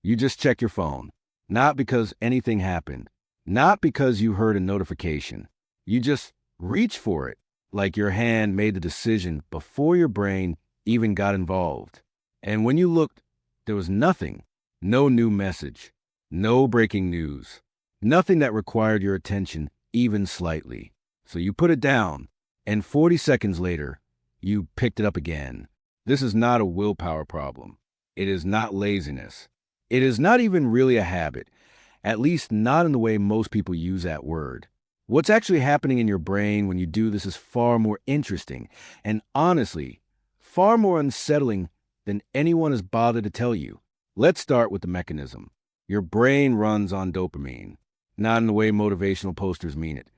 You just check your phone. Not because anything happened. Not because you heard a notification. You just reach for it, like your hand made the decision before your brain even got involved. And when you looked, there was nothing. No new message. No breaking news. Nothing that required your attention even slightly. So you put it down, and 40 seconds later, you picked it up again. This is not a willpower problem. It is not laziness. It is not even really a habit, at least not in the way most people use that word. What's actually happening in your brain when you do this is far more interesting and, honestly, far more unsettling than anyone has bothered to tell you. Let's start with the mechanism. Your brain runs on dopamine, not in the way motivational posters mean it.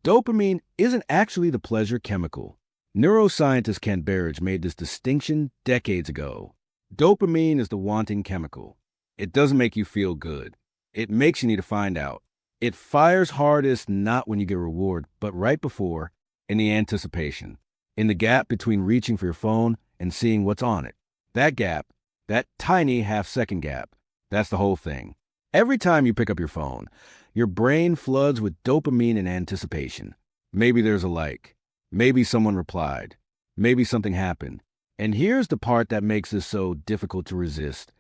Dopamine isn't actually the pleasure chemical. Neuroscientist Kent Berridge made this distinction decades ago. Dopamine is the wanting chemical. It doesn't make you feel good. It makes you need to find out. It fires hardest not when you get a reward, but right before, in the anticipation, in the gap between reaching for your phone and seeing what's on it. That gap, that tiny half-second gap, that's the whole thing. Every time you pick up your phone, your brain floods with dopamine in anticipation. Maybe there's a like. Maybe someone replied. Maybe something happened. And here's the part that makes this so difficult to resist.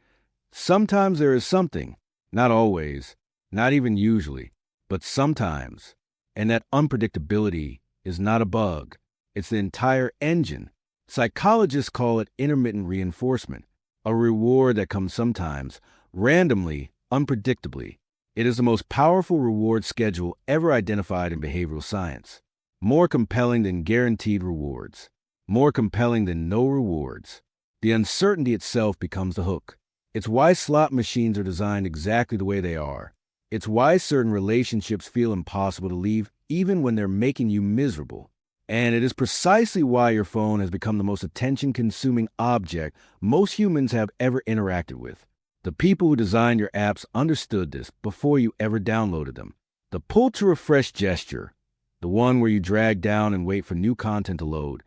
Sometimes there is something, not always, not even usually, but sometimes. And that unpredictability is not a bug. It's the entire engine. Psychologists call it intermittent reinforcement, a reward that comes sometimes, randomly, unpredictably. It is the most powerful reward schedule ever identified in behavioral science. More compelling than guaranteed rewards. More compelling than no rewards. The uncertainty itself becomes the hook. It's why slot machines are designed exactly the way they are. It's why certain relationships feel impossible to leave even when they're making you miserable. And it is precisely why your phone has become the most attention-consuming object most humans have ever interacted with. The people who designed your apps understood this before you ever downloaded them. The pull to refresh gesture, the one where you drag down and wait for new content to load,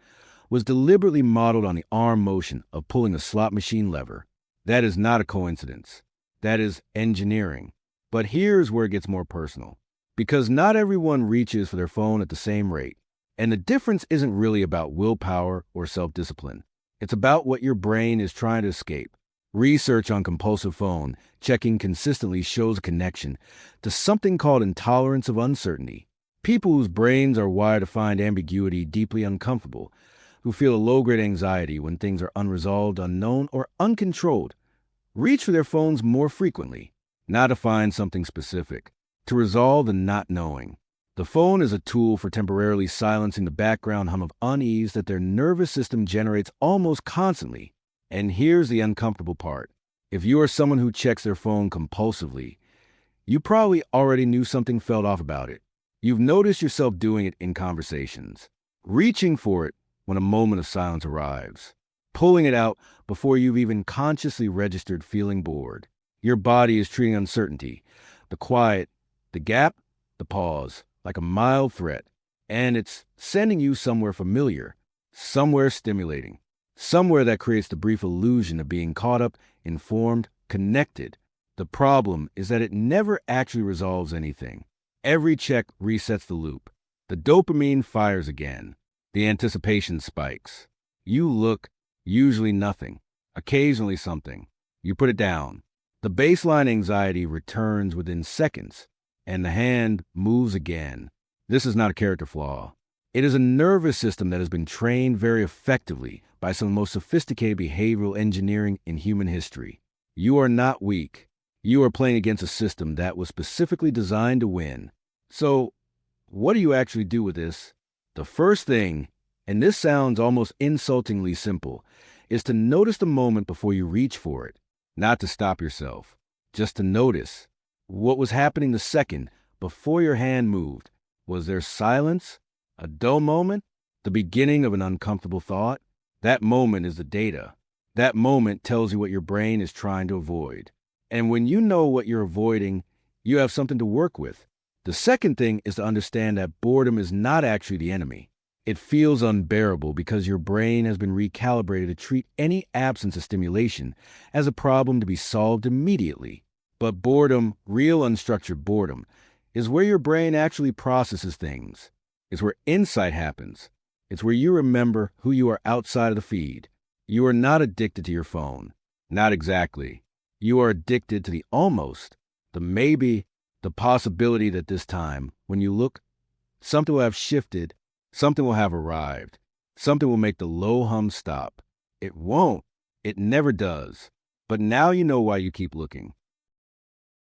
was deliberately modeled on the arm motion of pulling a slot machine lever. That is not a coincidence. That is engineering. But here's where it gets more personal. Because not everyone reaches for their phone at the same rate. And the difference isn't really about willpower or self-discipline. It's about what your brain is trying to escape. Research on compulsive phone checking consistently shows a connection to something called intolerance of uncertainty. People whose brains are wired to find ambiguity deeply uncomfortable, who feel a low-grade anxiety when things are unresolved, unknown, or uncontrolled, reach for their phones more frequently, not to find something specific, to resolve the not knowing. The phone is a tool for temporarily silencing the background hum of unease that their nervous system generates almost constantly. And here's the uncomfortable part. If you are someone who checks their phone compulsively, you probably already knew something felt off about it. You've noticed yourself doing it in conversations, reaching for it when a moment of silence arrives, pulling it out before you've even consciously registered feeling bored. Your body is treating uncertainty, the quiet, the gap, the pause, like a mild threat, and it's sending you somewhere familiar, somewhere stimulating, somewhere that creates the brief illusion of being caught up, informed, connected. The problem is that it never actually resolves anything. Every check resets the loop. The dopamine fires again. The anticipation spikes. You look, usually nothing, occasionally something. You put it down. The baseline anxiety returns within seconds, and the hand moves again. This is not a character flaw. It is a nervous system that has been trained very effectively by some of the most sophisticated behavioral engineering in human history. You are not weak. You are playing against a system that was specifically designed to win. So, what do you actually do with this? The first thing, and this sounds almost insultingly simple, is to notice the moment before you reach for it. Not to stop yourself, just to notice. What was happening the second before your hand moved? Was there silence? A dull moment? The beginning of an uncomfortable thought? That moment is the data. That moment tells you what your brain is trying to avoid. And when you know what you're avoiding, you have something to work with. The second thing is to understand that boredom is not actually the enemy. It feels unbearable because your brain has been recalibrated to treat any absence of stimulation as a problem to be solved immediately. But boredom, real unstructured boredom, is where your brain actually processes things. It's where insight happens. It's where you remember who you are outside of the feed. You are not addicted to your phone. Not exactly. You are addicted to the almost, the maybe, the possibility that this time, when you look, something will have shifted, something will have arrived, something will make the low hum stop. It won't. It never does. But now you know why you keep looking.